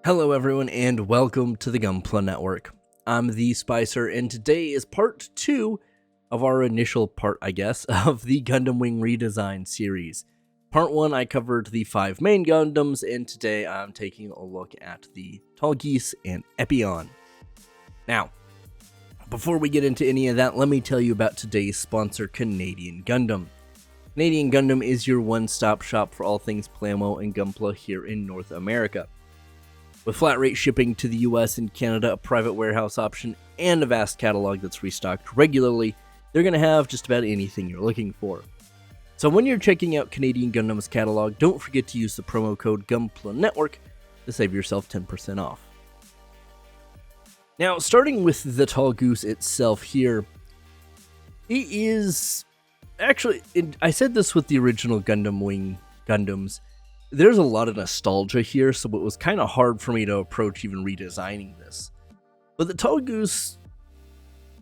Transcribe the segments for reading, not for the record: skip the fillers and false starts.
Hello everyone and welcome to the Gunpla Network. I'm the Spicer and today is part 2 of our initial part, I guess, of the Gundam Wing Redesign series. Part 1 I covered the 5 main Gundams and today I'm taking a look at the Tall Geese and Epon. Now, before we get into any of that, let me tell you about today's sponsor, Canadian Gundam. Canadian Gundam is your one-stop shop for all things plamo and Gunpla here in North America. With flat rate shipping to the US and Canada, a private warehouse option, and a vast catalog that's restocked regularly, they're going to have just about anything you're looking for. So when you're checking out Canadian Gundam's catalog, don't forget to use the promo code Gunpla Network to save yourself 10% off. Now, starting with the Tall Goose itself here, it is... Actually, I said this with the original Gundam Wing Gundams. There's a lot of nostalgia here, so it was kind of hard for me to approach even redesigning this. But the Tall Goose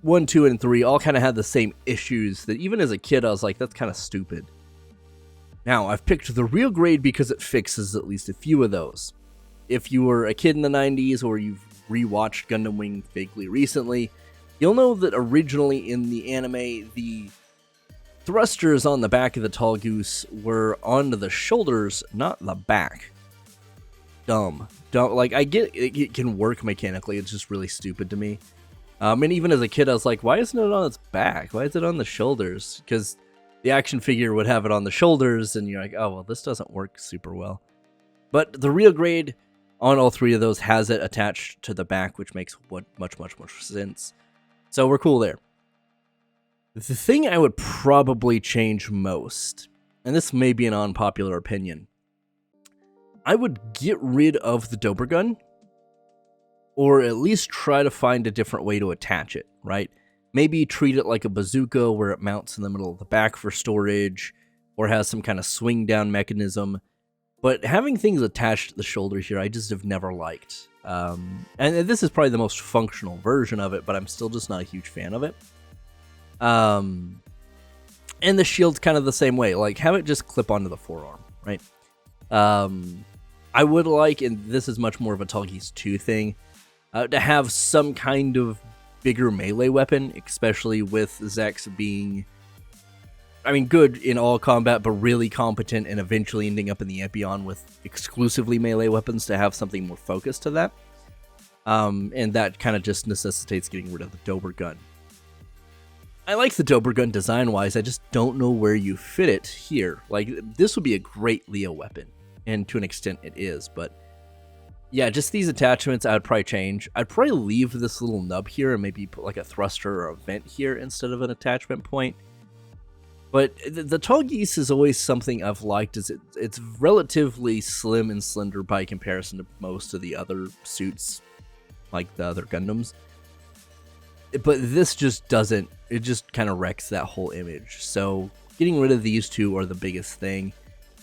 1, 2, and 3 all kind of had the same issues that even as a kid I was like, that's kind of stupid. Now, I've picked the real grade because it fixes at least a few of those. If you were a kid in the 90s or you've rewatched Gundam Wing vaguely recently, you'll know that originally in the anime, the thrusters on the back of the Tall Goose were onto the shoulders, not the back. Dumb. Like, I get it can work mechanically, it's just really stupid to me. And even as a kid, I was like, why isn't it on its back? Why is it on the shoulders? Because the action figure would have it on the shoulders, and you're like, oh, well, this doesn't work super well. But the real grade on all 3 of those has it attached to the back, which makes much more sense. So we're cool there. The thing I would probably change most, and this may be an unpopular opinion, I would get rid of the Dober gun, or at least try to find a different way to attach it, right? Maybe treat it like a bazooka where it mounts in the middle of the back for storage, or has some kind of swing down mechanism. But having things attached to the shoulder here, I just have never liked. And this is probably the most functional version of it, but I'm still just not a huge fan of it. And the shield's kind of the same way, like have it just clip onto the forearm, right? I would like, and this is much more of a Tall Geese 2 thing, to have some kind of bigger melee weapon, especially with Zex being, I mean, good in all combat, but really competent and eventually ending up in the Epon with exclusively melee weapons to have something more focused to that. And that kind of just necessitates getting rid of the Dober gun. I like the Dober gun design-wise, I just don't know where you fit it here. Like, this would be a great Leo weapon, and to an extent it is, but yeah, just these attachments I would probably change. I'd probably leave this little nub here and maybe put like a thruster or a vent here instead of an attachment point. But the Tall Geese is always something I've liked, is it's relatively slim and slender by comparison to most of the other suits, like the other Gundams. But this just doesn't, it just kind of wrecks that whole image. So getting rid of these 2 are the biggest thing.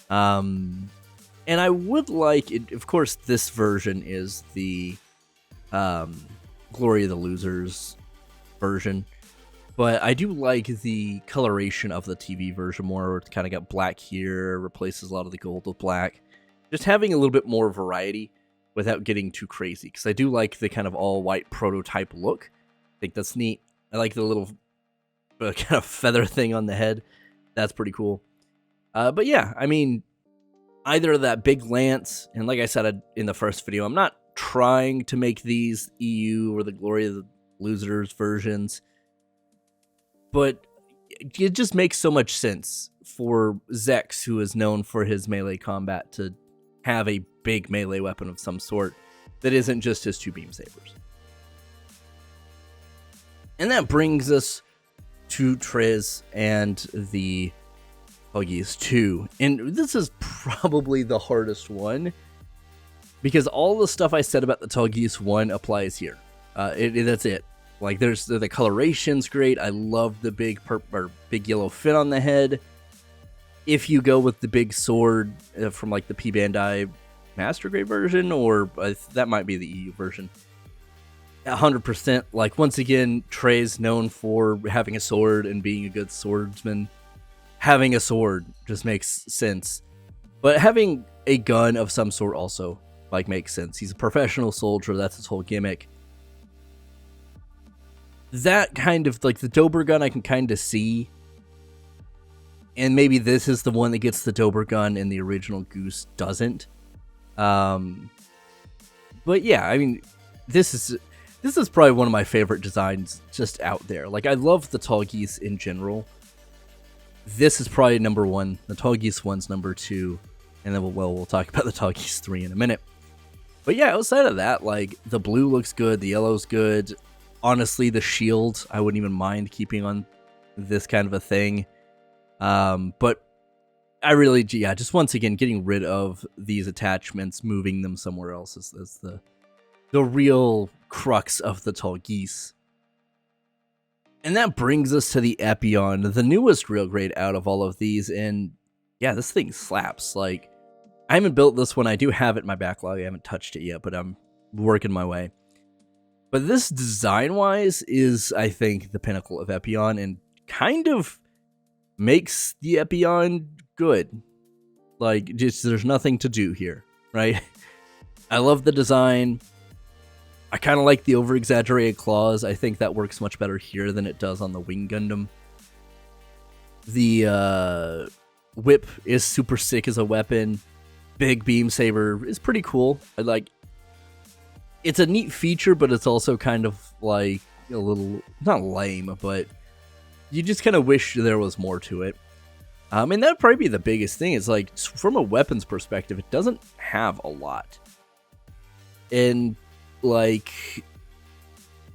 And I would like, of course, this version is the Glory of the Losers version. But I do like the coloration of the TV version more, where it's kind of got black here, replaces a lot of the gold with black. Just having a little bit more variety without getting too crazy. Because I do like the kind of all-white prototype look. I think that's neat. I like the little kind of feather thing on the head. That's pretty cool. But yeah, I mean, either that big lance, and like I said in the first video, I'm not trying to make these EU or the Glory of the Losers versions, but it just makes so much sense for Zex, who is known for his melee combat, to have a big melee weapon of some sort that isn't just his 2 beam sabers. And that brings us to Treize and the Tall Geese 2. And this is probably the hardest one, because all the stuff I said about the Tall Geese 1 applies here. That's it. Like, there's the coloration's great. I love the big big yellow fin on the head. If you go with the big sword from like the P Bandai Master Grade version, or that might be the EU version. 100%. Like, once again, Treize known for having a sword and being a good swordsman. Having a sword just makes sense. But having a gun of some sort also like, makes sense. He's a professional soldier. That's his whole gimmick. That kind of, like, the Dober gun I can kind of see. And maybe this is the one that gets the Dober gun and the original Goose doesn't. But yeah, I mean, this is probably one of my favorite designs just out there. Like, I love the Tall Geese in general. This is probably number 1. The Tall Geese 1's number 2. And then, we'll talk about the Tall Geese 3 in a minute. But yeah, outside of that, like, the blue looks good. The yellow's good. Honestly, the shield, I wouldn't even mind keeping on this kind of a thing. But I really, yeah, just once again, getting rid of these attachments, moving them somewhere else is the real crux of the Tall Geese. And that brings us to the Epon, the newest real grade out of all of these. And yeah, this thing slaps. Like, I haven't built this one. I do have it in my backlog. I haven't touched it yet, but I'm working my way. But this design-wise is, I think, the pinnacle of Epon and kind of makes the Epon good. Like, just there's nothing to do here, right? I love the design. I kind of like the over-exaggerated claws. I think that works much better here than it does on the Wing Gundam. The whip is super sick as a weapon. Big beam saber is pretty cool. It's a neat feature, but it's also kind of like a little, not lame, but you just kind of wish there was more to it. And that'd probably be the biggest thing. Is like, from a weapons perspective, it doesn't have a lot. And like,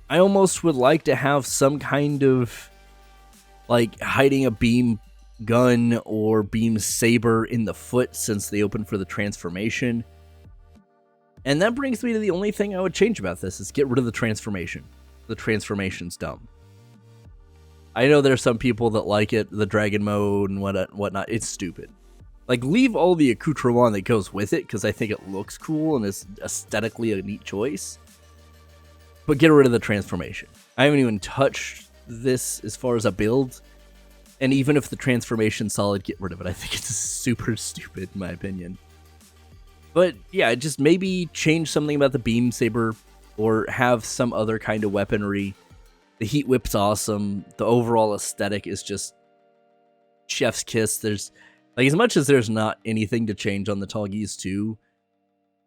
I almost would like to have some kind of like hiding a beam gun or beam saber in the foot, since they open for the transformation. And that brings me to the only thing I would change about this is get rid of the transformation. The transformation's dumb. I know there's some people that like it, the dragon mode and whatnot. It's stupid. Like, leave all the accoutrement that goes with it, because I think it looks cool and is aesthetically a neat choice. But get rid of the transformation. I haven't even touched this as far as a build. And even if the transformation's solid, get rid of it. I think it's super stupid, in my opinion. But yeah, just maybe change something about the beam saber, or have some other kind of weaponry. The heat whip's awesome. The overall aesthetic is just chef's kiss. There's, like, as much as there's not anything to change on the Tall Geese 2,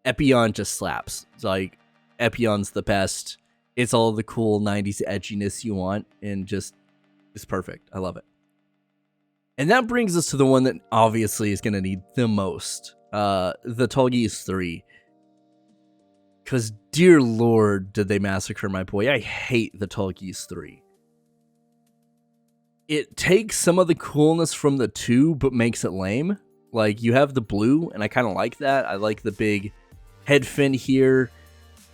Epon just slaps. It's like, Epon's the best. It's all the cool 90s edginess you want, and just, it's perfect. I love it. And that brings us to the one that obviously is going to need the most. The Tall Geese 3. Because, dear lord, did they massacre my boy. I hate the Tall Geese 3. It takes some of the coolness from the 2, but makes it lame. Like, you have the blue, and I kind of like that. I like the big head fin here.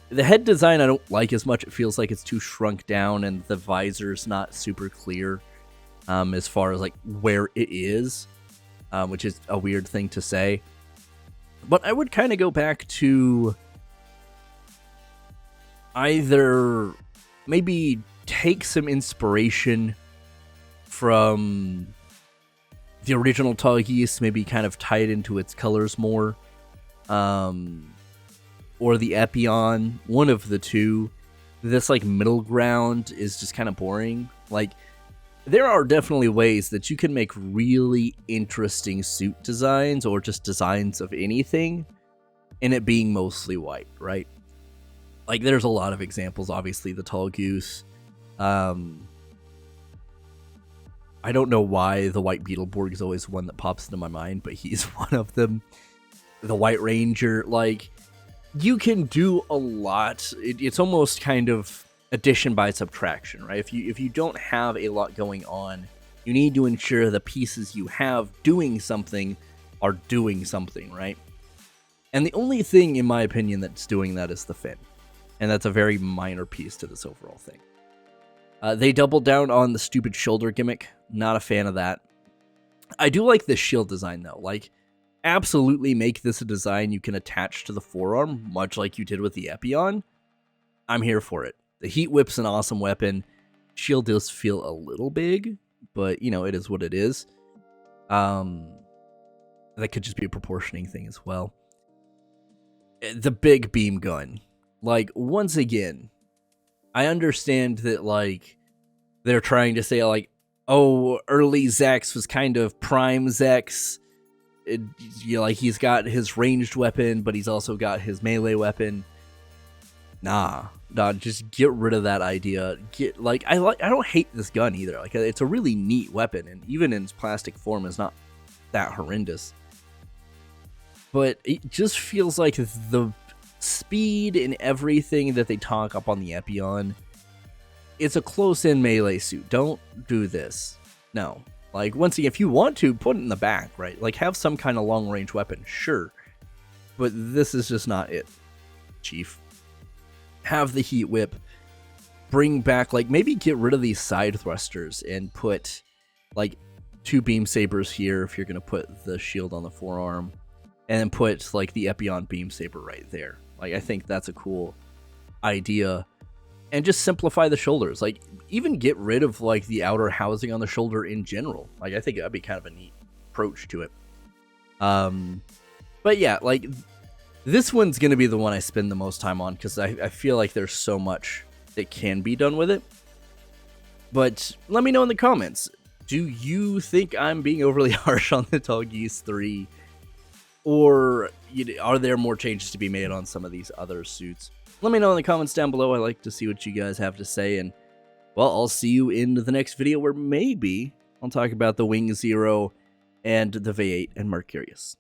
The head design I don't like as much. It feels like it's too shrunk down, and the visor's not super clear as far as, like, where it is, which is a weird thing to say. But I would kind of go back to either maybe take some inspiration from the original Tall Geese, maybe kind of tie it into its colors more, or the Epon, one of the two. This, like, middle ground is just kind of boring. Like, there are definitely ways that you can make really interesting suit designs, or just designs of anything, and it being mostly white, right? Like, there's a lot of examples. Obviously, the Tall Goose. I don't know why the White Beetleborg is always one that pops into my mind, but he's one of them. The White Ranger, like, you can do a lot. It's almost kind of addition by subtraction, right? If you don't have a lot going on, you need to ensure the pieces you have doing something are doing something, right? And the only thing, in my opinion, that's doing that is the fin. And that's a very minor piece to this overall thing. They doubled down on the stupid shoulder gimmick. Not a fan of that. I do like this shield design, though. Like, absolutely make this a design you can attach to the forearm, much like you did with the Epon. I'm here for it. The heat whip's an awesome weapon. Shield does feel a little big, but, you know, it is what it is. That could just be a proportioning thing as well. the big beam gun. Like, once again, I understand that, like, they're trying to say, like, oh, early Zax was kind of prime Zax. Like, he's got his ranged weapon, but he's also got his melee weapon. Nah, just get rid of that idea. I don't hate this gun either. Like, it's a really neat weapon, and even in its plastic form, is not that horrendous. But it just feels like the speed and everything that they talk up on the Epon, it's a close-in melee suit. Don't do this. No. Like, once again, if you want to, put it in the back, right? Like, have some kind of long-range weapon, sure. But this is just not it, Chief. Have the heat whip. Bring back, like, maybe get rid of these side thrusters and put, like, 2 beam sabers here if you're going to put the shield on the forearm. And then put, like, the Epon beam saber right there. Like, I think that's a cool idea. And just simplify the shoulders. Like, even get rid of, like, the outer housing on the shoulder in general. Like, I think that'd be kind of a neat approach to it. But yeah, like, this one's going to be the one I spend the most time on, because I feel like there's so much that can be done with it. But let me know in the comments. Do you think I'm being overly harsh on the Tall Geese 3? Or are there more changes to be made on some of these other suits? Let me know in the comments down below. I like to see what you guys have to say. And, well, I'll see you in the next video where maybe I'll talk about the Wing Zero and the V8 and Mercurius.